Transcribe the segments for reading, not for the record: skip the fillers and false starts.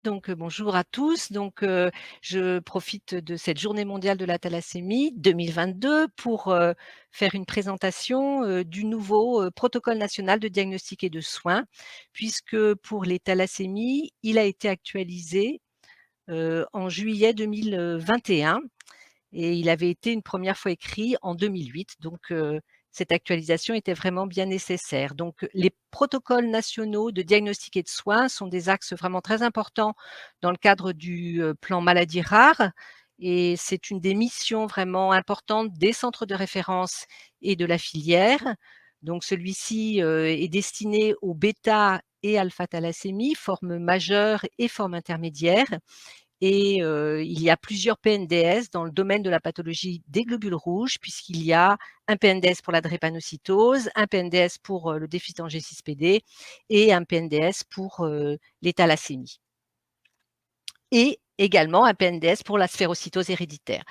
Donc, bonjour à tous. Donc, je profite de cette journée mondiale de la thalassémie 2022 pour, faire une présentation, du nouveau, protocole national de diagnostic et de soins, puisque pour les thalassémies, il a été actualisé, en juillet 2021 et il avait été une première fois écrit en 2008. Donc, cette actualisation était vraiment bien nécessaire. Donc, les protocoles nationaux de diagnostic et de soins sont des axes vraiment très importants dans le cadre du plan maladies rares et c'est une des missions vraiment importantes des centres de référence et de la filière. Donc, celui-ci est destiné aux bêta et alpha-thalassémies, forme majeure et forme intermédiaire, et il y a plusieurs PNDS dans le domaine de la pathologie des globules rouges, puisqu'il y a un PNDS pour la drépanocytose, un PNDS pour le déficit en G6PD et un PNDS pour les thalassémies, et également un PNDS pour la sphérocytose héréditaire.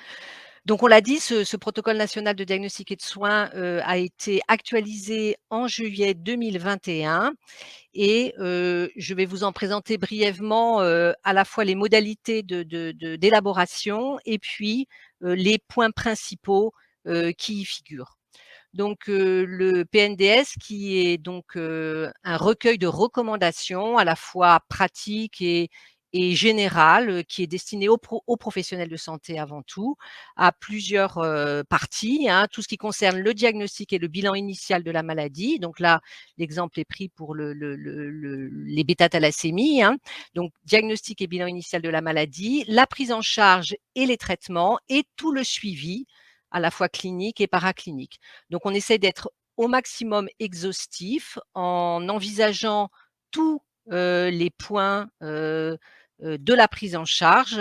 Donc on l'a dit, ce protocole national de diagnostic et de soins a été actualisé en juillet 2021 et je vais vous en présenter brièvement, à la fois les modalités d'élaboration et puis, les points principaux, qui y figurent. Donc, le PNDS qui est donc, un recueil de recommandations à la fois pratiques et générales, qui est destiné aux professionnels de santé avant tout, à plusieurs, parties, hein. Tout ce qui concerne le diagnostic et le bilan initial de la maladie. Donc là, l'exemple est pris pour les bêta-thalassémies, hein. Donc diagnostic et bilan initial de la maladie, la prise en charge et les traitements et tout le suivi, à la fois clinique et paraclinique. Donc on essaie d'être au maximum exhaustif en envisageant tous, les points, de la prise en charge,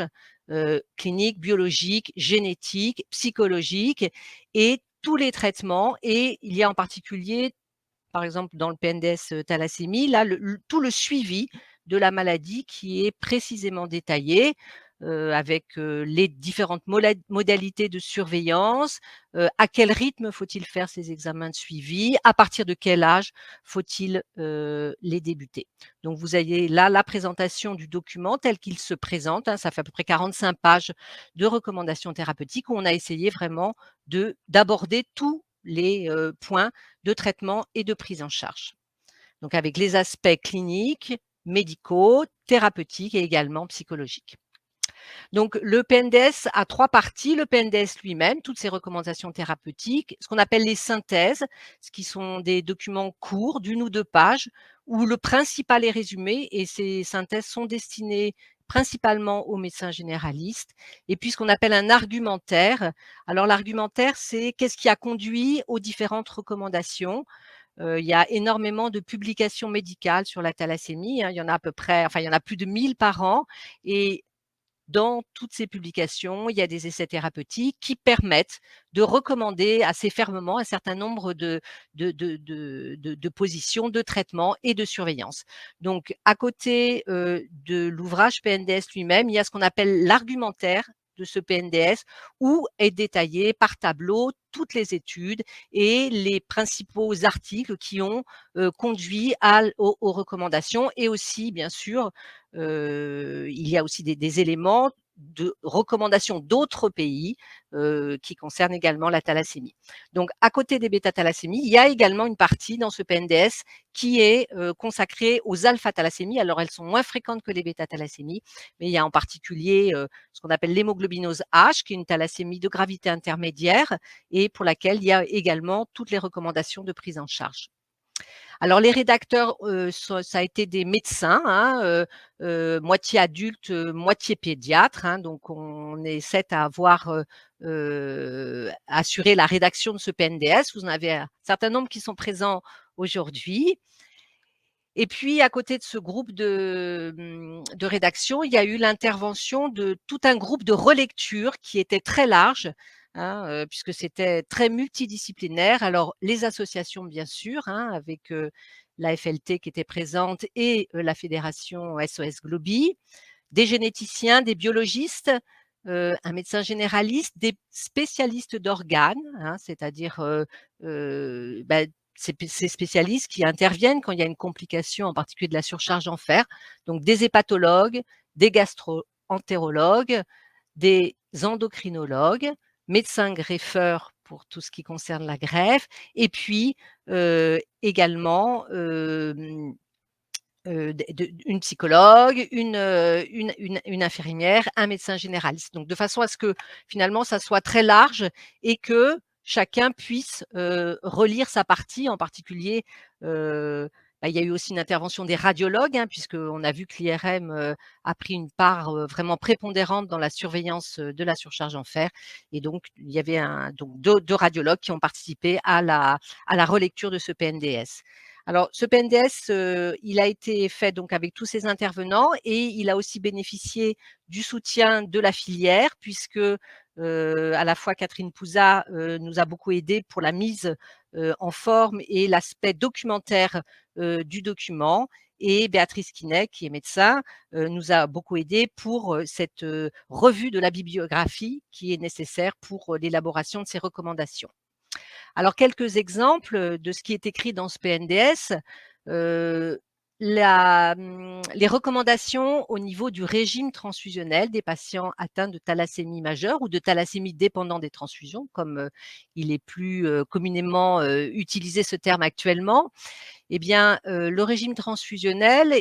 clinique, biologique, génétique, psychologique et tous les traitements, et il y a en particulier, par exemple dans le PNDS, thalassémie, là tout le suivi de la maladie qui est précisément détaillé, avec, les différentes modalités de surveillance, à quel rythme faut-il faire ces examens de suivi, à partir de quel âge faut-il, les débuter. Donc vous avez là la présentation du document tel qu'il se présente, hein, ça fait à peu près 45 pages de recommandations thérapeutiques où on a essayé vraiment d'aborder tous les, points de traitement et de prise en charge. Donc avec les aspects cliniques, médicaux, thérapeutiques et également psychologiques. Donc le PNDS a 3 parties, le PNDS lui-même, toutes ses recommandations thérapeutiques, ce qu'on appelle les synthèses, ce qui sont des documents courts d'1 ou 2 pages où le principal est résumé, et ces synthèses sont destinées principalement aux médecins généralistes, et puis ce qu'on appelle un argumentaire. Alors l'argumentaire, c'est qu'est-ce qui a conduit aux différentes recommandations. Il y a énormément de publications médicales sur la thalassémie, hein, il y en a à peu près, enfin il y en a plus de 1000 par an, et dans toutes ces publications, il y a des essais thérapeutiques qui permettent de recommander assez fermement un certain nombre de positions, de traitements et de surveillance. Donc à côté, de l'ouvrage PNDS lui-même, il y a ce qu'on appelle l'argumentaire de ce PNDS, où est détaillé par tableau toutes les études et les principaux articles qui ont, conduit aux recommandations, et aussi bien sûr, il y a aussi des éléments de recommandations d'autres pays, qui concernent également la thalassémie. Donc à côté des bêta-thalassémies, il y a également une partie dans ce PNDS qui est, consacrée aux alpha-thalassémies. Alors elles sont moins fréquentes que les bêta-thalassémies, mais il y a en particulier, ce qu'on appelle l'hémoglobinose H, qui est une thalassémie de gravité intermédiaire et pour laquelle il y a également toutes les recommandations de prise en charge. Alors les rédacteurs, ça a été des médecins, hein, moitié adultes, moitié pédiatres, hein, donc on est 7 à avoir, assuré la rédaction de ce PNDS. Vous en avez un certain nombre qui sont présents aujourd'hui, et puis à côté de ce groupe de rédaction, il y a eu l'intervention de tout un groupe de relecture qui était très large, hein, puisque c'était très multidisciplinaire. Alors les associations bien sûr, hein, avec, la FLT qui était présente et la fédération SOS Globi, des généticiens, des biologistes, un médecin généraliste, des spécialistes d'organes, hein, c'est-à-dire, bah, ces spécialistes qui interviennent quand il y a une complication, en particulier de la surcharge en fer, donc des hépatologues, des gastro-entérologues, des endocrinologues, médecins greffeurs pour tout ce qui concerne la greffe et puis, également, une psychologue, une infirmière, un médecin généraliste. Donc de façon à ce que finalement ça soit très large et que chacun puisse, relire sa partie. En particulier, il y a eu aussi une intervention des radiologues, hein, puisqu'on a vu que l'IRM, a pris une part, vraiment prépondérante dans la surveillance, de la surcharge en fer et donc il y avait donc 2 radiologues qui ont participé à la relecture de ce PNDS. Alors ce PNDS, il a été fait donc avec tous ces intervenants et il a aussi bénéficié du soutien de la filière puisque, à la fois Catherine Pouzat, nous a beaucoup aidés pour la mise, en forme et l'aspect documentaire, du document et Béatrice Quinet, qui est médecin, nous a beaucoup aidés pour, cette, revue de la bibliographie qui est nécessaire pour, l'élaboration de ces recommandations. Alors quelques exemples, de ce qui est écrit dans ce PNDS, heu, les recommandations au niveau du régime transfusionnel des patients atteints de thalassémie majeure ou de thalassémie dépendant des transfusions, comme, il est plus, communément, utilisé ce terme actuellement. Eh bien, le régime transfusionnel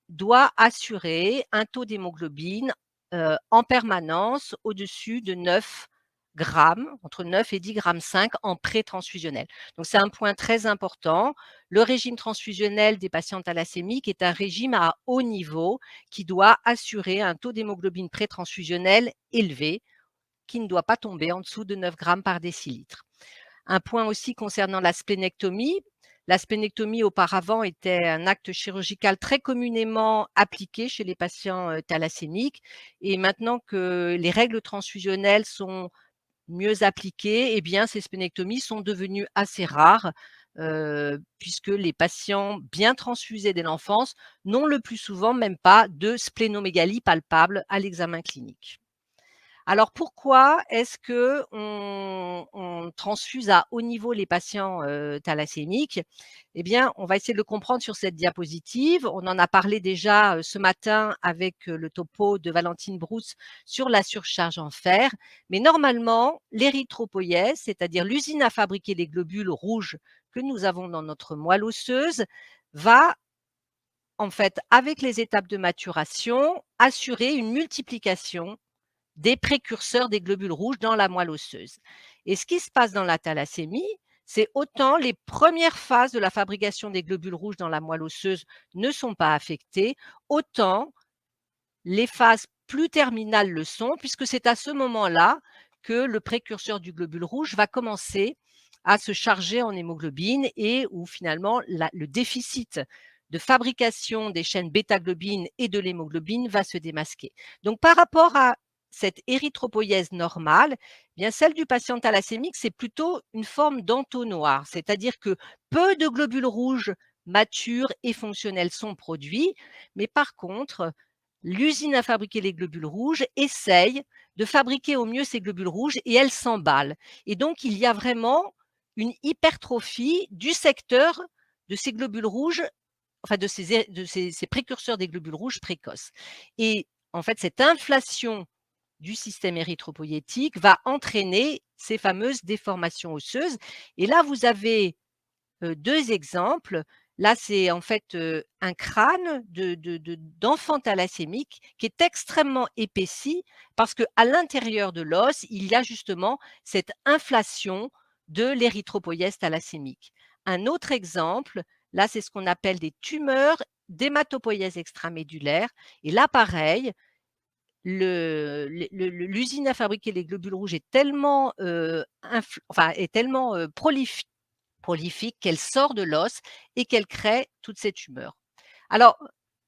doit assurer un taux d'hémoglobine, en permanence au-dessus de 9 grammes, entre 9 et 10,5 g en pré-transfusionnel. Donc c'est un point très important. Le régime transfusionnel des patients thalassémiques est un régime à haut niveau qui doit assurer un taux d'hémoglobine pré-transfusionnel élevé, qui ne doit pas tomber en dessous de 9 grammes par décilitre. Un point aussi concernant la splénectomie. La splénectomie auparavant était un acte chirurgical très communément appliqué chez les patients, thalassémiques et maintenant que les règles transfusionnelles sont mieux appliquées, eh bien ces splénectomies sont devenues assez rares, puisque les patients bien transfusés dès l'enfance n'ont le plus souvent même pas de splénomégalie palpable à l'examen clinique. Alors pourquoi est-ce qu'on transfuse à haut niveau les patients, thalassémiques? Eh bien, on va essayer de le comprendre sur cette diapositive. On en a parlé déjà, ce matin avec, le topo de Valentine Brousse sur la surcharge en fer. Mais normalement, l'érythropoïèse, c'est-à-dire l'usine à fabriquer les globules rouges que nous avons dans notre moelle osseuse, va en fait, avec les étapes de maturation, assurer une multiplication des précurseurs des globules rouges dans la moelle osseuse. Et ce qui se passe dans la thalassémie, c'est autant les premières phases de la fabrication des globules rouges dans la moelle osseuse ne sont pas affectées, autant les phases plus terminales le sont, puisque c'est à ce moment-là que le précurseur du globule rouge va commencer à se charger en hémoglobine et où finalement le déficit de fabrication des chaînes bêta-globine et de l'hémoglobine va se démasquer. Donc par rapport à cette érythropoïèse normale, eh bien celle du patient thalassémique, c'est plutôt une forme d'entonnoir, c'est-à-dire que peu de globules rouges matures et fonctionnels sont produits, mais par contre, l'usine à fabriquer les globules rouges essaye de fabriquer au mieux ces globules rouges et elle s'emballe. Et donc, il y a vraiment une hypertrophie du secteur de ces globules rouges, enfin ces précurseurs des globules rouges précoces. Et en fait, cette inflation du système érythropoïétique va entraîner ces fameuses déformations osseuses. Et là, vous avez 2 exemples. Là, c'est en fait, un crâne d'enfant thalassémique qui est extrêmement épaissi parce qu'à l'intérieur de l'os, il y a justement cette inflation de l'érythropoïèse thalassémique. Un autre exemple, là, c'est ce qu'on appelle des tumeurs d'hématopoïèse extramédullaire et là, pareil, l'usine à fabriquer les globules rouges est tellement, est tellement, prolifique, qu'elle sort de l'os et qu'elle crée toutes ces tumeurs. Alors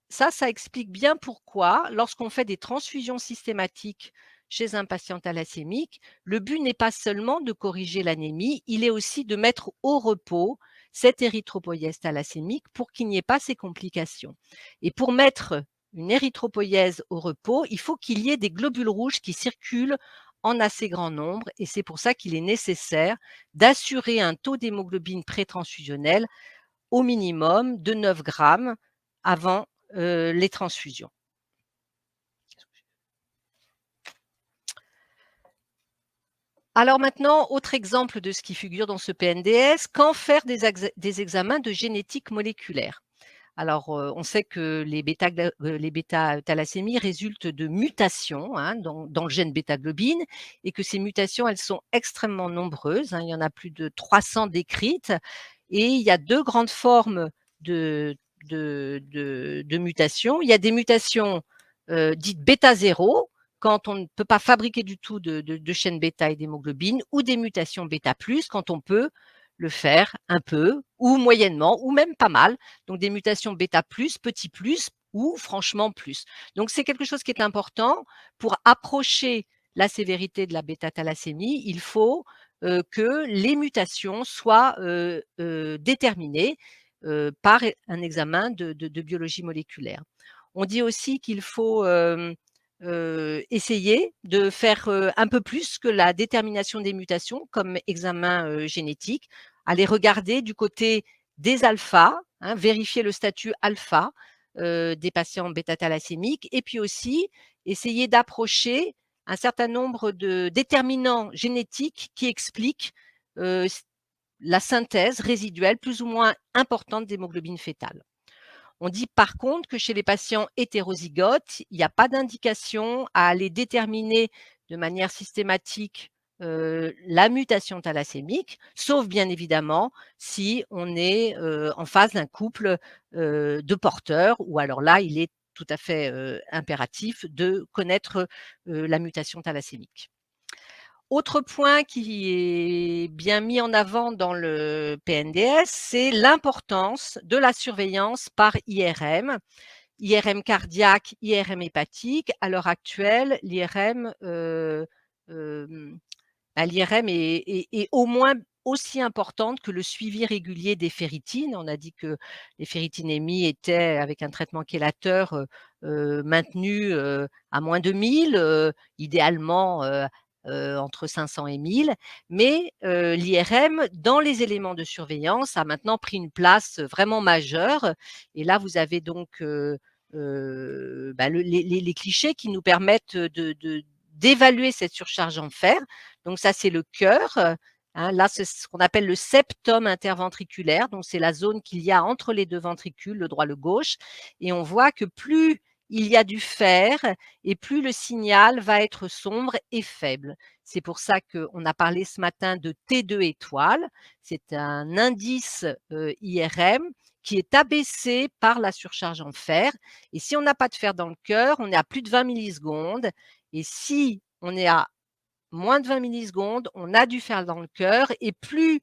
ça explique bien pourquoi, lorsqu'on fait des transfusions systématiques chez un patient thalassémique, le but n'est pas seulement de corriger l'anémie, il est aussi de mettre au repos cette érythropoïèse thalassémique pour qu'il n'y ait pas ces complications. Et pour mettre une érythropoïèse au repos, il faut qu'il y ait des globules rouges qui circulent en assez grand nombre et c'est pour ça qu'il est nécessaire d'assurer un taux d'hémoglobine pré-transfusionnelle au minimum de 9 grammes avant, les transfusions. Alors maintenant, autre exemple de ce qui figure dans ce PNDS, quand faire des examens de génétique moléculaire? Alors, on sait que les bêta-thalassémies résultent de mutations, hein, dans le gène bêta-globine et que ces mutations, elles sont extrêmement nombreuses, hein. Il y en a plus de 300 décrites et il y a 2 grandes formes de de mutations. Il y a des mutations, dites bêta 0, quand on ne peut pas fabriquer du tout de chaîne bêta et d'hémoglobine, ou des mutations bêta plus, quand on peut le faire un peu ou moyennement ou même pas mal. Donc des mutations bêta plus, petit plus ou franchement plus. Donc c'est quelque chose qui est important pour approcher la sévérité de la bêta-thalassémie. Il faut, que les mutations soient, déterminées, par un examen de biologie moléculaire. On dit aussi qu'il faut, essayer de faire, un peu plus que la détermination des mutations comme examen, génétique. Aller regarder du côté des alphas, hein, vérifier le statut alpha, des patients bêta-thalassémiques et puis aussi essayer d'approcher un certain nombre de déterminants génétiques qui expliquent, s la synthèse résiduelle plus ou moins importante d'hémoglobine fœtale. On dit par contre que chez les patients hétérozygotes, il n'y a pas d'indication à aller déterminer de manière systématique, la mutation thalassémique, sauf bien évidemment si on est, en face d'un couple, de porteurs ou alors là, il est tout à fait, impératif de connaître, la mutation thalassémique. Autre point qui est bien mis en avant dans le PNDS, c'est l'importance de la surveillance par IRM. IRM cardiaque, IRM hépatique. À l'heure actuelle, l'IRM est au moins aussi importante que le suivi régulier des ferritines. On a dit que les ferritinémies étaient, avec un traitement chélateur, maintenues, à moins de 1000, idéalement, entre 500 et 1000. Mais, l'IRM, dans les éléments de surveillance, a maintenant pris une place vraiment majeure. Et là, vous avez donc, les clichés qui nous permettent d'évaluer cette surcharge en fer. Donc ça, c'est le cœur, hein. Là, c'est ce qu'on appelle le septum interventriculaire, donc c'est la zone qu'il y a entre les 2 ventricules, le droit, le gauche, et on voit que plus il y a du fer et plus le signal va être sombre et faible. C'est pour ça qu'on a parlé ce matin de T2 étoile. C'est un indice, IRM qui est abaissé par la surcharge en fer, et si on n'a pas de fer dans le cœur, on est à plus de 20 millisecondes, et si on est à moins de 20 millisecondes, on a du fer dans le cœur et plus,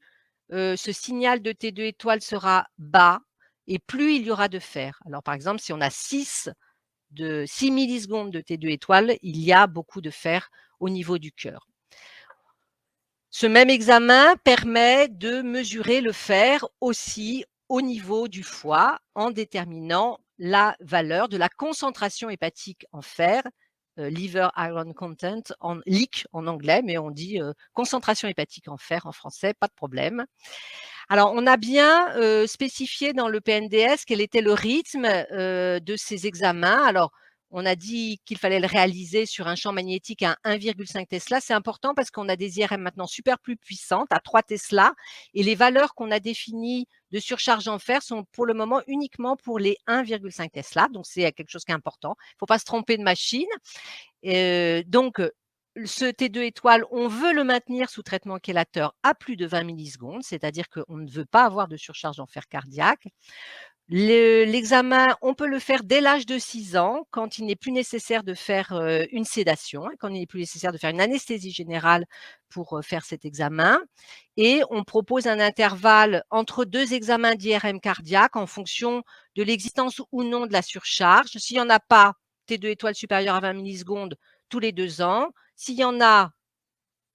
ce signal de T2 étoile sera bas et plus il y aura de fer. Alors par exemple, si on a 6 millisecondes de T2 étoile, il y a beaucoup de fer au niveau du cœur. Ce même examen permet de mesurer le fer aussi au niveau du foie en déterminant la valeur de la concentration hépatique en fer, liver iron content, en LIC en anglais, mais on dit, concentration hépatique en fer en français, pas de problème. Alors, on a bien, spécifié dans le PNDS quel était le rythme, de ces examens. Alors, on a dit qu'il fallait le réaliser sur un champ magnétique à 1,5 Tesla. C'est important parce qu'on a des IRM maintenant super plus puissantes, à 3 Tesla, et les valeurs qu'on a définies de surcharge en fer sont pour le moment uniquement pour les 1,5 Tesla, donc c'est quelque chose qui est important. Il ne faut pas se tromper de machine. Donc, ce T2 étoile, on veut le maintenir sous traitement chélateur à plus de 20 millisecondes, c'est-à-dire qu'on ne veut pas avoir de surcharge en fer cardiaque. L'examen, on peut le faire dès l'âge de 6 ans, quand il n'est plus nécessaire de faire, une sédation, hein, quand il n'est plus nécessaire de faire une anesthésie générale pour, faire cet examen, et on propose un intervalle entre 2 examens d'IRM cardiaque en fonction de l'existence ou non de la surcharge. S'il y en a pas, T2 étoile supérieure à 20 millisecondes tous les 2 ans. S'il y en a,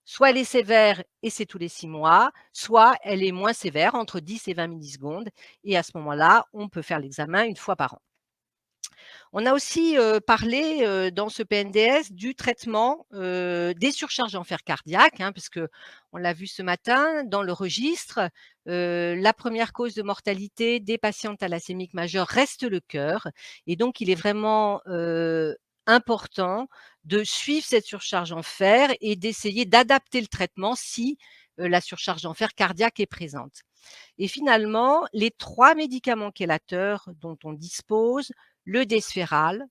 soit elle est sévère et c'est tous les 6 mois, soit elle est moins sévère, entre 10 et 20 millisecondes, et à ce moment-là, on peut faire l'examen une fois par an. On a aussi, parlé, dans ce PNDS du traitement, des surcharges en fer cardiaque, hein, parce qu'on l'a vu ce matin dans le registre, la première cause de mortalité des patients thalassémiques majeurs reste le cœur, et donc il est vraiment, important de suivre cette surcharge en fer et d'essayer d'adapter le traitement si, la surcharge en fer cardiaque est présente. Et finalement, les 3 médicaments chélateurs dont on dispose, le Desferal,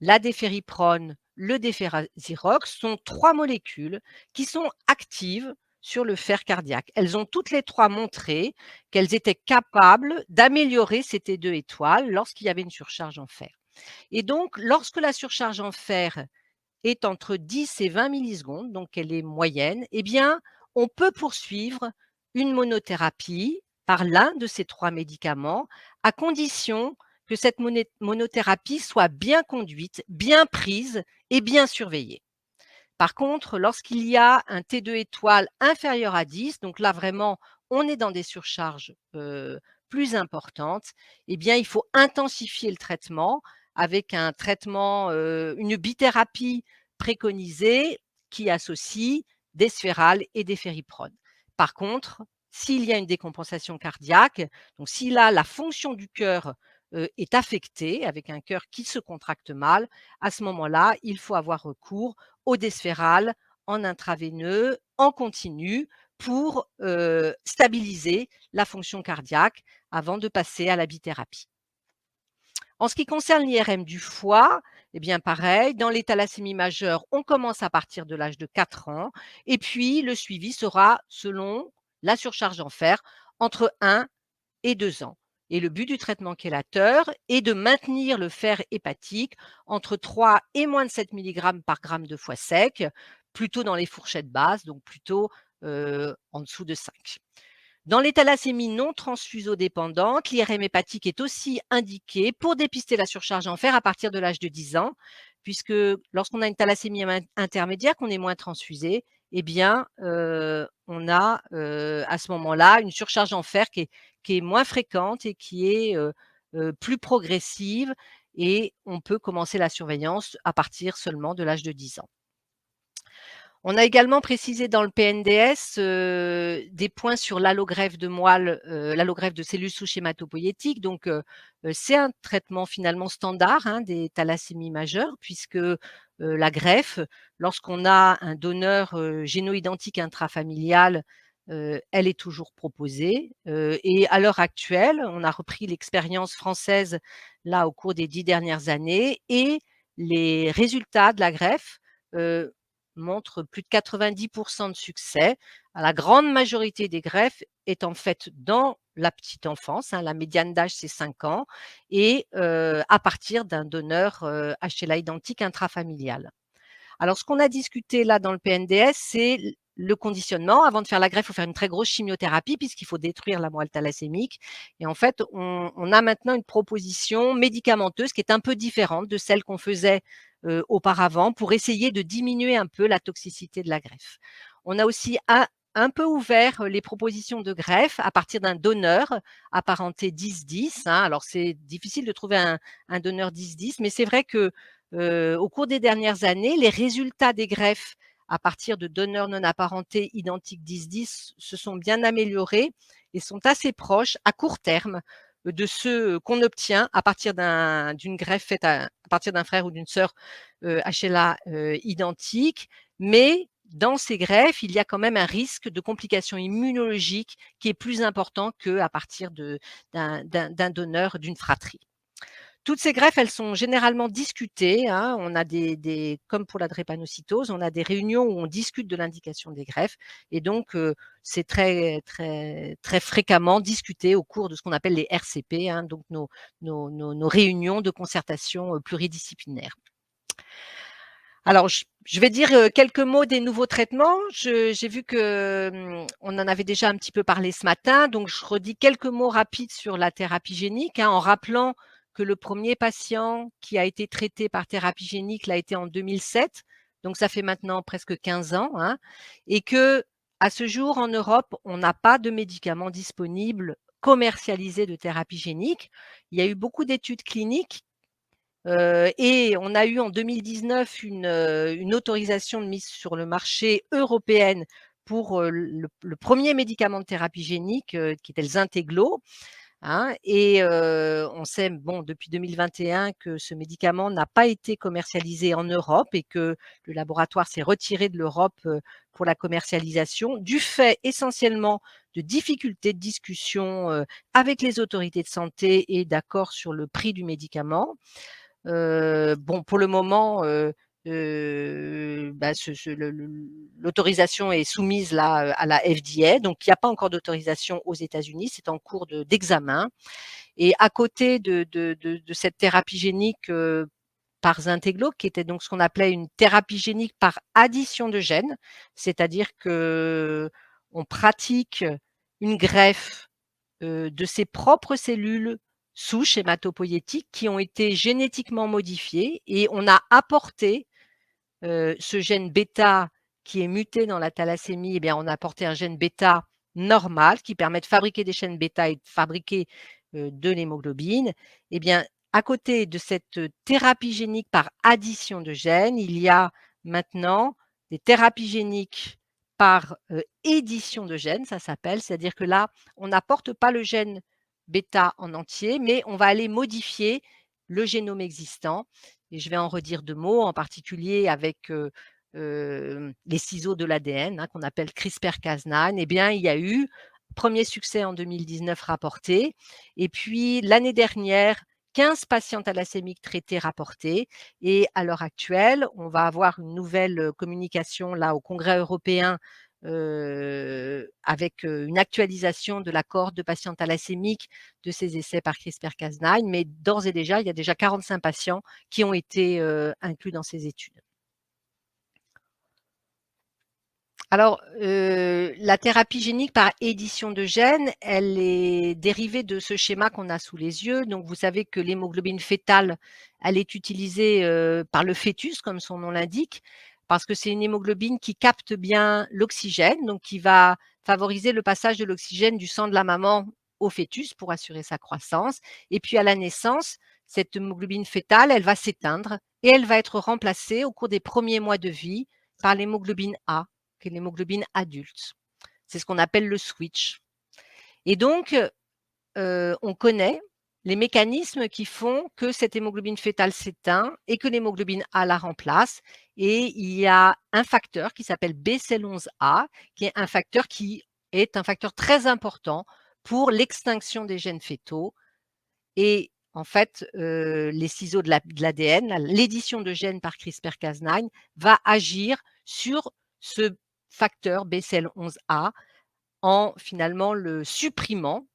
la défériprone, le déferazirox, sont 3 molécules qui sont actives sur le fer cardiaque. Elles ont toutes les 3 montré qu'elles étaient capables d'améliorer ces T2 étoiles lorsqu'il y avait une surcharge en fer. Et donc, lorsque la surcharge en fer est entre 10 et 20 millisecondes, donc elle est moyenne, eh bien, on peut poursuivre une monothérapie par l'un de ces 3 médicaments, à condition que cette monothérapie soit bien conduite, bien prise et bien surveillée. Par contre, lorsqu'il y a un T2 étoile inférieur à 10, donc là vraiment on est dans des surcharges, plus importantes, eh bien il faut intensifier le traitement avec un traitement, une bithérapie préconisée qui associe des sphérales et des fériprones. Par contre, s'il y a une décompensation cardiaque, donc si là la fonction du cœur, est affectée avec un cœur qui se contracte mal, à ce moment-là, il faut avoir recours au Desferal en intraveineux, en continu, pour, stabiliser la fonction cardiaque avant de passer à la bithérapie. En ce qui concerne l'IRM du foie, eh bien pareil, dans les thalassémies majeures, on commence à partir de l'âge de 4 ans et puis le suivi sera selon la surcharge en fer entre 1 et 2 ans. Et le but du traitement chélateur est de maintenir le fer hépatique entre 3 et moins de 7 milligrammes par gramme de foie sec, plutôt dans les fourchettes basses, donc plutôt en dessous de 5. Dans les thalassémies non transfusodépendantes, l'IRM hépatique est aussi indiqué pour dépister la surcharge en fer à partir de l'âge de 10 ans, puisque lorsqu'on a une thalassémie intermédiaire, qu'on est moins transfusé, eh bien, on a à ce moment-là une surcharge en fer qui est moins fréquente et qui est plus progressive, et on peut commencer la surveillance à partir seulement de l'âge de 10 ans. On a également précisé dans le PNDS, des points sur l'allogreffe de moelle, l'allogreffe de cellules souches hématopoïétiques. Donc, c'est un traitement finalement standard, hein, des thalassémies majeures puisque, la greffe, lorsqu'on a un donneur, géno-identique intrafamilial, elle est toujours proposée, et à l'heure actuelle, on a repris l'expérience française là au cours des 10 dernières années, et les résultats de la greffe, heu, montre plus de 90 de succès. La grande majorité des greffes est en fait dans la petite enfance, hein, la médiane d'âge c'est 5 ans, et à partir d'un donneur, HLA identique intrafamilial. Alors ce qu'on a discuté là dans le PNDS, c'est le conditionnement. Avant de faire la greffe, il faut faire une très grosse chimiothérapie puisqu'il faut détruire la moelle thalassémique, et en fait, on a maintenant une proposition médicamenteuse qui est un peu différente de celle qu'on faisait, auparavant, pour essayer de diminuer un peu la toxicité de la greffe. On a aussi un peu ouvert les propositions de greffe à partir d'un donneur apparenté 10-10, hein. Alors c'est difficile de trouver un donneur 10-10, mais c'est vrai que au cours des dernières années, les résultats des greffes à partir de donneurs non apparentés identiques 10-10 se sont bien améliorés et sont assez proches à court terme de ceux qu'on obtient à partir d'une greffe faite à partir d'un frère ou d'une sœur, HLA, identiques. Mais dans ces greffes, il y a quand même un risque de complications immunologiques qui est plus important qu'à partir d'un donneur d'une fratrie. Toutes ces greffes, elles sont généralement discutées, hein. On a comme pour la drépanocytose, on a des réunions où on discute de l'indication des greffes, et donc c'est très, très, très fréquemment discuté au cours de ce qu'on appelle les RCP, hein, donc nos réunions de concertation, pluridisciplinaires. Alors je vais dire, quelques mots des nouveaux traitements. J'ai vu que, on en avait déjà un petit peu parlé ce matin, donc je redis quelques mots rapides sur la thérapie génique, hein, en rappelant que le premier patient qui a été traité par thérapie génique l'a été en 2007, donc ça fait maintenant presque 15 ans, hein, et qu'à ce jour en Europe, on n'a pas de médicaments disponibles commercialisés de thérapie génique. Il y a eu beaucoup d'études cliniques, et on a eu en 2019 une autorisation de mise sur le marché européenne pour, le 1er médicament de thérapie génique, qui était le Zynteglo. hein, et on sait, bon, depuis 2021 que ce médicament n'a pas été commercialisé en Europe et que le laboratoire s'est retiré de l'Europe, pour la commercialisation, du fait essentiellement de difficultés de discussion, avec les autorités de santé et d'accords sur le prix du médicament. Bon, pour le moment, bah, l'autorisation est soumise là, à la FDA, donc il y a pas encore d'autorisation aux États-Unis, c'est en cours d'examen. Et à côté de cette thérapie génique, par Zynteglo, qui était donc ce qu'on appelait une thérapie génique par addition de gènes, c'est-à-dire qu'on pratique une greffe, de ses propres cellules souches hématopoïétiques qui ont été génétiquement modifiées et on a apporté, ce gène bêta qui est muté dans la thalassémie, eh bien, on a apporté un gène bêta normal qui permet de fabriquer des chaînes bêta et de fabriquer, de l'hémoglobine. Eh bien, à côté de cette thérapie génique par addition de gènes, il y a maintenant des thérapies géniques par, édition de gènes, ça s'appelle. C'est-à-dire que là, on n'apporte pas le gène bêta en entier, mais on va aller modifier le génome existant et je vais en redire 2 mots, en particulier avec, les ciseaux de l'ADN, hein, qu'on appelle CRISPR-Cas9. Eh bien, il y a eu premier succès en 2019 rapporté et puis l'année dernière, 15 patients thalassémiques traités rapportés et à l'heure actuelle, on va avoir une nouvelle, communication là au Congrès européen, avec, une actualisation de la cohorte de patients thalassémiques de ces essais par CRISPR-Cas9, mais d'ores et déjà, il y a déjà 45 patients qui ont été, inclus dans ces études. Alors, la thérapie génique par édition de gènes, elle est dérivée de ce schéma qu'on a sous les yeux. Donc vous savez que l'hémoglobine fœtale, elle est utilisée, par le fœtus, comme son nom l'indique, parce que c'est une hémoglobine qui capte bien l'oxygène, donc qui va favoriser le passage de l'oxygène du sang de la maman au fœtus pour assurer sa croissance. Et puis à la naissance, cette hémoglobine fœtale, elle va s'éteindre et elle va être remplacée au cours des premiers mois de vie par l'hémoglobine A que l'hémoglobine adulte. C'est ce qu'on appelle le switch. Et donc, on connaît les mécanismes qui font que cette hémoglobine fœtale s'éteint et que l'hémoglobine A la remplace. Et il y a un facteur qui s'appelle BCL11A, qui est un facteur très important pour l'extinction des gènes fœtaux. Et en fait, les ciseaux de l'ADN, l'édition de gènes par CRISPR-Cas9 va agir sur ce facteur BCL11A en finalement le supprimant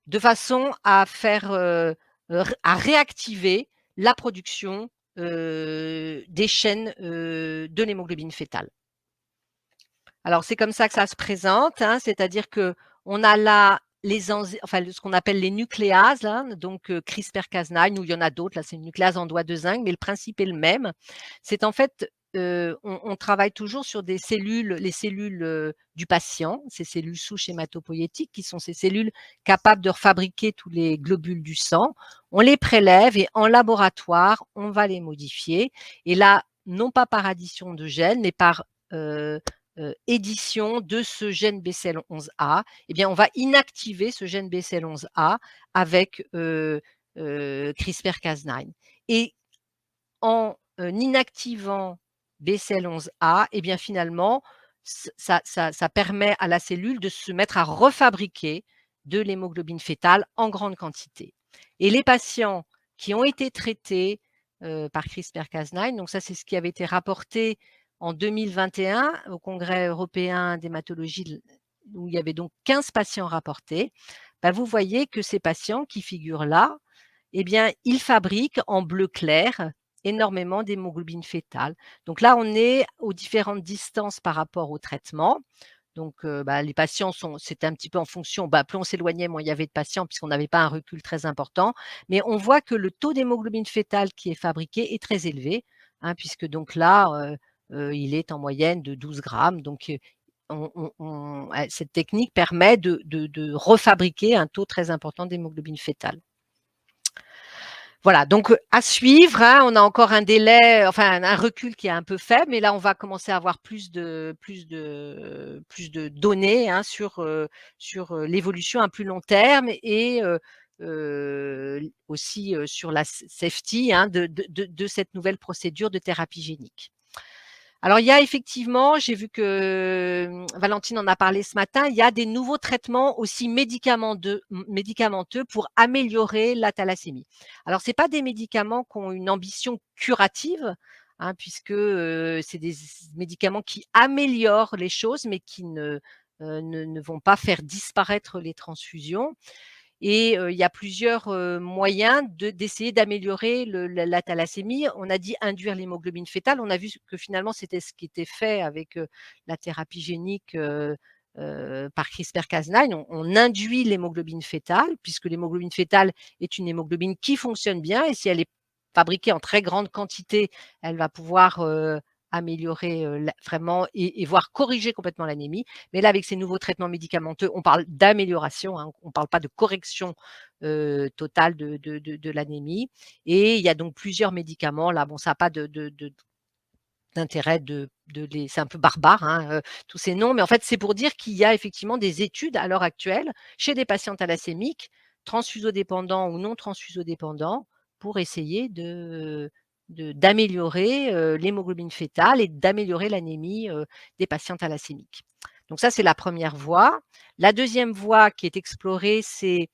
de façon à faire, à réactiver la production, des chaînes, de l'hémoglobine fœtale. Alors c'est comme ça que ça se présente, hein, c'est-à-dire qu'on a là ce qu'on appelle les nucléases là, donc CRISPR-Cas9 ou il y en a d'autres, là c'est une nucléase en doigt de zinc, mais le principe est le même. C'est en fait, on travaille toujours sur des cellules, les cellules, du patient, ces cellules souches hématopoïétiques qui sont ces cellules capables de refabriquer tous les globules du sang. On les prélève et en laboratoire, on va les modifier et là, non pas par addition de gènes, mais par, édition de ce gène BCL11A, eh bien, on va inactiver ce gène BCL11A avec, CRISPR-Cas9 et en, inactivant BCL11A, eh bien, finalement, ça permet à la cellule de se mettre à refabriquer de l'hémoglobine fœtale en grande quantité et les patients qui ont été traités, par CRISPR-Cas9, donc ça, c'est ce qui avait été rapporté en 2021 au Congrès européen d'hématologie où il y avait donc 15 patients rapportés. Bah, vous voyez que ces patients qui figurent là, eh bien, ils fabriquent en bleu clair énormément d'hémoglobine fœtale. Donc là, on est aux différentes distances par rapport au traitement. Donc, bah, les patients c'était un petit peu en fonction, bah, plus on s'éloignait, moins il y avait de patients puisqu'on n'avait pas un recul très important. Mais on voit que le taux d'hémoglobine fœtale qui est fabriqué est très élevé, hein, puisque donc là, il est en moyenne de 12 grammes. Donc, cette technique permet de refabriquer un taux très important d'hémoglobine fœtale. Voilà, donc à suivre, hein, on a encore un délai, enfin un recul qui est un peu faible, mais là on va commencer à avoir plus de données, hein, sur l'évolution à plus long terme et aussi, sur la safety, hein, de cette nouvelle procédure de thérapie génique. Alors il y a effectivement, j'ai vu que, Valentine en a parlé ce matin, il y a des nouveaux traitements aussi médicamenteux pour améliorer la thalassémie. Alors c'est pas des médicaments qui ont une ambition curative, hein, puisque, c'est des médicaments qui améliorent les choses, mais qui ne vont pas faire disparaître les transfusions. Et il y a plusieurs, moyens d'essayer d'améliorer la thalassémie. On a dit induire l'hémoglobine fœtale. On a vu que finalement, c'était ce qui était fait avec, la thérapie génique, par CRISPR-Cas9. On induit l'hémoglobine fœtale, puisque l'hémoglobine fœtale est une hémoglobine qui fonctionne bien et si elle est fabriquée en très grande quantité, elle va pouvoir, améliorer, la vraiment et voire corriger complètement l'anémie. Mais là, avec ces nouveaux traitements médicamenteux, on parle d'amélioration, hein, on ne parle pas de correction, totale de l'anémie et il y a donc plusieurs médicaments là, bon ça a pas d'intérêt de les c'est un peu barbare, hein, tous ces noms, mais en fait, c'est pour dire qu'il y a effectivement des études à l'heure actuelle chez des patients thalassémiques, transfusodépendants ou non transfusodépendants, pour essayer d'améliorer, l'hémoglobine fœtale et d'améliorer l'anémie, des patients thalassémiques. Donc ça, c'est la première voie. La deuxième voie qui est explorée, c'est,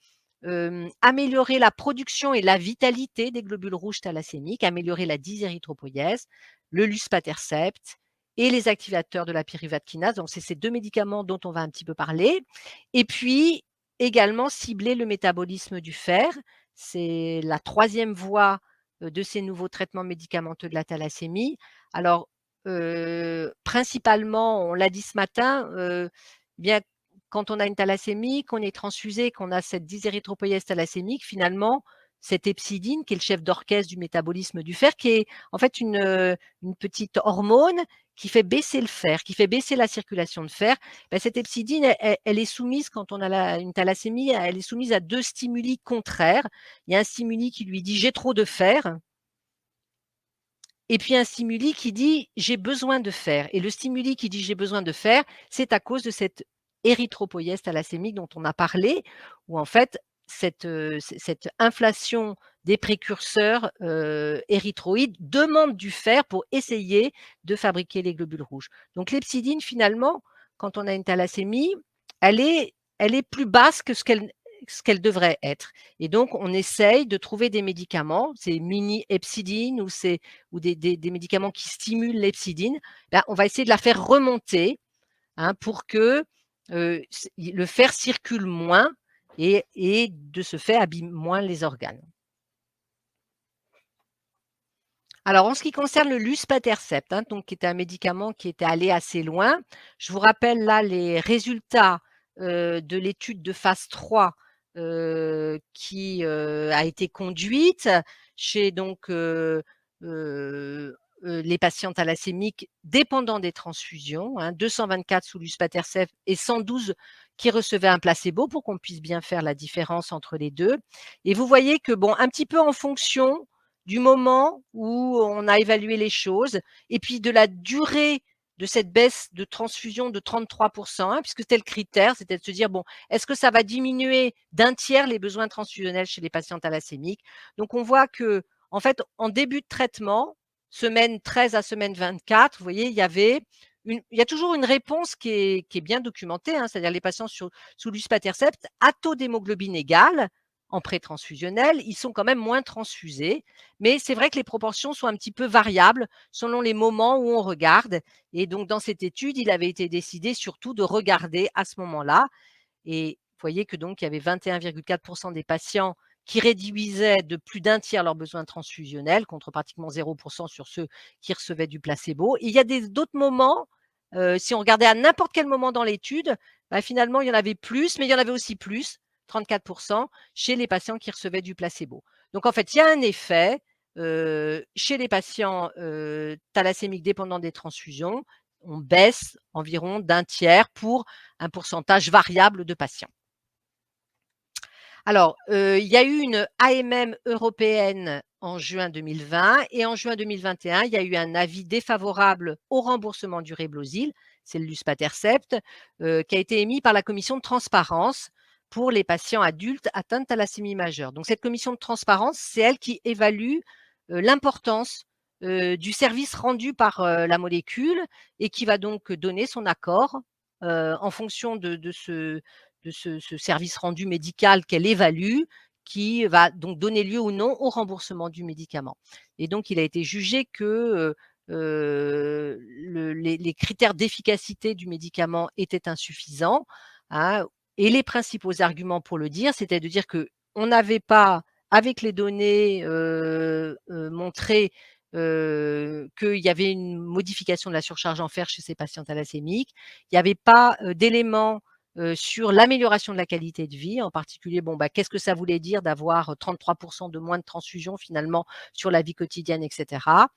améliorer la production et la vitalité des globules rouges thalassémiques, améliorer la dysérythropoïèse, le luspatercept et les activateurs de la pyruvate kinase. Donc, c'est ces 2 médicaments dont on va un petit peu parler et puis également cibler le métabolisme du fer. C'est la troisième voie, de ces nouveaux traitements médicamenteux de la thalassémie. Alors, principalement, on l'a dit ce matin, bien quand on a une thalassémie, qu'on est transfusé, qu'on a cette dysérythropoïèse thalassémique, finalement, cette hepcidine qui est le chef d'orchestre du métabolisme du fer, qui est en fait une petite hormone qui fait baisser le fer, qui fait baisser la circulation de fer. Bah, cette hepcidine, elle est soumise quand on a une thalassémie, elle est soumise à 2 stimuli contraires. Il y a un stimuli qui lui dit: «J'ai trop de fer» et puis un stimuli qui dit: «J'ai besoin de fer» et le stimuli qui dit: «J'ai besoin de fer», c'est à cause de cette érythropoïèse thalassémique dont on a parlé, où en fait cette inflation des précurseurs, érythroïdes demande du fer pour essayer de fabriquer les globules rouges. Donc l'hepcidine finalement, quand on a une thalassémie, elle est plus basse que ce qu'elle devrait être et donc on essaye de trouver des médicaments, c'est mini hepcidine ou des médicaments qui stimulent l'hepcidine, ben, on va essayer de la faire remonter, hein, pour que, le fer circule moins et de ce fait abîme moins les organes. Alors en ce qui concerne le luspatercept, hein, donc qui était un médicament qui était allé assez loin, je vous rappelle là les résultats, de l'étude de phase 3, qui, a été conduite chez donc, les patients thalassémiques dépendants des transfusions, hein, 224 sous luspatercept et 112 qui recevaient un placebo pour qu'on puisse bien faire la différence entre les 2. Et vous voyez que bon, un petit peu en fonction du moment où on a évalué les choses et puis de la durée de cette baisse de transfusion de 33 hein, puisque c'était le critère, c'était de se dire: «Bon, est-ce que ça va diminuer d'un tiers les besoins transfusionnels chez les patients thalassémiques?» Donc on voit que, en fait, en début de traitement, semaine 13 à semaine 24, vous voyez, il y a toujours une réponse qui est bien documentée, hein, c'est-à-dire les patients sous luspatercept à taux d'hémoglobine égal, en pré-transfusionnel, ils sont quand même moins transfusés. Mais c'est vrai que les proportions sont un petit peu variables selon les moments où on regarde. Et donc, dans cette étude, il avait été décidé surtout de regarder à ce moment-là. Et vous voyez que donc, il y avait 21,4 des patients qui réduisaient de plus d'un tiers leurs besoins transfusionnels, contre pratiquement 0 sur ceux qui recevaient du placebo. Et il y a d'autres moments, si on regardait à n'importe quel moment dans l'étude, bah, finalement, il y en avait plus, mais il y en avait aussi plus, 34 chez les patients qui recevaient du placebo. Donc en fait, il y a un effet, chez les patients, thalassémiques dépendants des transfusions, on baisse environ d'un tiers pour un pourcentage variable de patients. Alors, il y a eu une AMM européenne en juin 2020 et en juin 2021, il y a eu un avis défavorable au remboursement du Reblozyl, c'est le luspatercept, qui a été émis par la commission de transparence pour les patients adultes atteints de thalassémie majeure. Donc cette commission de transparence, c'est elle qui évalue, l'importance, du service rendu par, la molécule et qui va donc donner son accord, en fonction de ce service rendu médical qu'elle évalue, qui va donc donner lieu ou non au remboursement du médicament. Et donc, il a été jugé que les critères d'efficacité du médicament étaient insuffisants, hein, et les principaux arguments pour le dire, c'était de dire qu'on n'avait pas, avec les données montré qu'il y avait une modification de la surcharge en fer chez ces patients thalassémiques. Il n'y avait pas d'éléments sur l'amélioration de la qualité de vie, en particulier, bon, bah, qu'est-ce que ça voulait dire d'avoir 33 de moins de transfusions finalement sur la vie quotidienne, et cetera.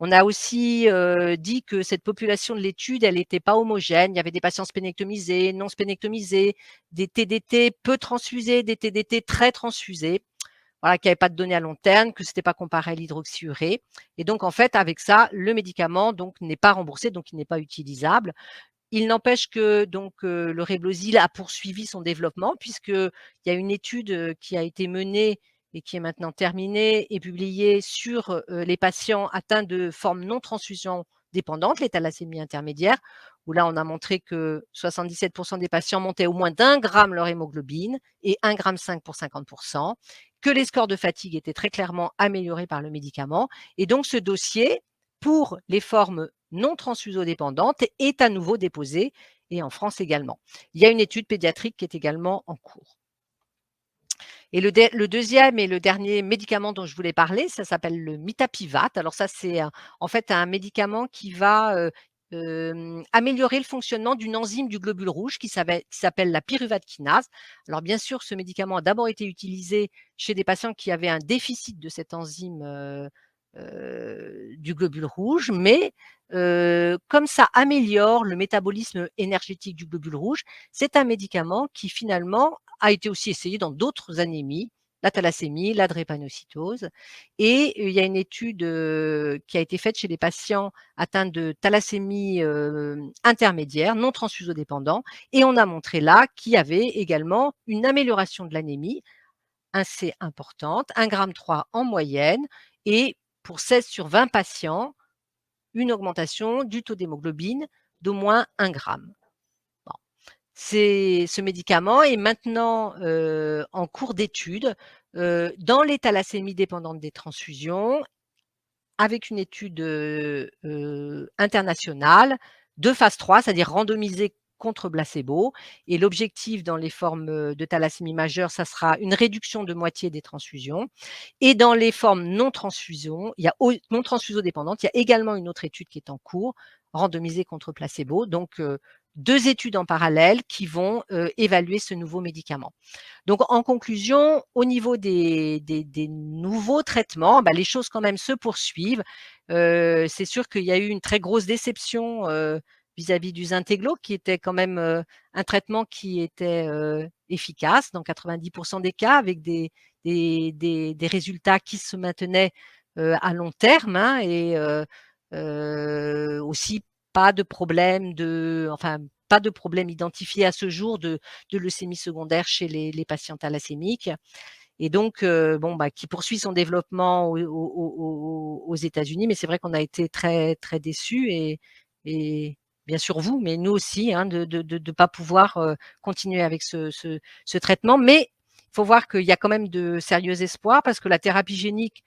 On a aussi dit que cette population de l'étude, elle n'était pas homogène. Il y avait des patients spénectomisés, non spénectomisés, des TDT peu transfusés, des TDT très transfusés, voilà, qui n'avaient pas de données à long terme, que ce n'était pas comparé à l'hydroxyurée. Et donc, en fait, avec ça, le médicament donc n'est pas remboursé, donc il n'est pas utilisable. Il n'empêche que donc le Reblozyl a poursuivi son développement puisqu'il y a une étude, qui a été menée et qui est maintenant terminée et publiée sur, les patients atteints de formes non transfusion dépendantes, les thalassémies intermédiaires, où là, on a montré que 77 des patients montaient au moins d'1 gramme leur hémoglobine et 1,5 gramme pour 50 que les scores de fatigue étaient très clairement améliorés par le médicament et donc ce dossier, pour les formes non transfusodépendantes, est à nouveau déposé et en France également. Il y a une étude pédiatrique qui est également en cours. Et le deuxième et le dernier médicament dont je voulais parler, ça s'appelle le mitapivat. Alors ça, c'est en fait un médicament qui va améliorer le fonctionnement d'une enzyme du globule rouge qui s'appelle la pyruvate kinase. Alors bien sûr, ce médicament a d'abord été utilisé chez des patients qui avaient un déficit de cette enzyme du globule rouge, mais comme ça améliore le métabolisme énergétique du globule rouge, c'est un médicament qui finalement a été aussi essayé dans d'autres anémies, la thalassémie, la drépanocytose. Et il y a une étude qui a été faite chez les patients atteints de thalassémie intermédiaire, non transfusodépendants, et on a montré là qu'il y avait également une amélioration de l'anémie, assez importante, 1,3 g en moyenne, et pour 16 sur 20 patients, une augmentation du taux d'hémoglobine d'au moins 1 gramme. Bon. Ce médicament est maintenant en cours d'étude dans les thalassémies dépendantes des transfusions, avec une étude internationale de phase 3, c'est-à-dire randomisée contre placebo. Et l'objectif dans les formes de thalassémie majeure, ça sera une réduction de moitié des transfusions. Et dans les formes non transfusion, non transfusodépendantes, il y a également une autre étude qui est en cours, randomisée contre placebo. Donc, 2 études en parallèle qui vont évaluer ce nouveau médicament. Donc, en conclusion, au niveau des nouveaux traitements, bah, les choses quand même se poursuivent. C'est sûr qu'il y a eu une très grosse déception vis-à-vis du Zynteglo, qui était quand même un traitement qui était efficace dans 90 des cas, avec des résultats qui se maintenaient à long terme, hein, et aussi pas de problème enfin, pas de problème identifié à ce jour de leucémie secondaire chez les patients thalassémiques. Et donc, bon, bah, qui poursuit son développement aux États-Unis. Mais c'est vrai qu'on a été très, très déçus et bien sûr vous, mais nous aussi, hein, de pas pouvoir continuer avec ce traitement. Mais il faut voir qu'il y a quand même de sérieux espoirs parce que la thérapie génique,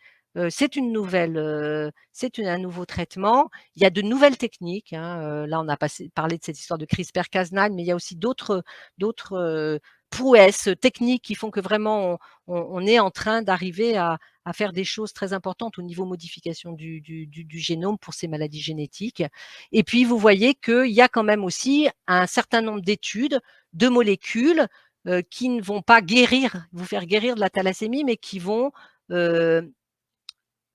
c'est une nouvelle, un nouveau traitement. Il y a de nouvelles techniques, hein, là on a parlé de cette histoire de CRISPR-Cas9, mais il y a aussi d'autres prouesses techniques qui font que vraiment on est en train d'arriver à faire des choses très importantes au niveau modification du génome pour ces maladies génétiques. Et puis vous voyez qu'il y a quand même aussi un certain nombre d'études de molécules qui ne vont pas vous faire guérir de la thalassémie, mais qui vont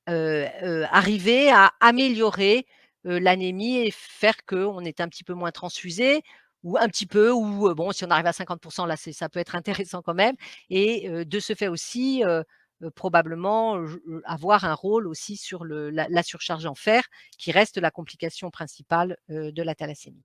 arriver à améliorer l'anémie et faire qu'on est un petit peu moins transfusé, ou un petit peu ou bon, si on arrive à 50 là, ça peut être intéressant quand même et de ce fait aussi, probablement, avoir un rôle aussi sur la surcharge en fer qui reste la complication principale, de la thalassémie.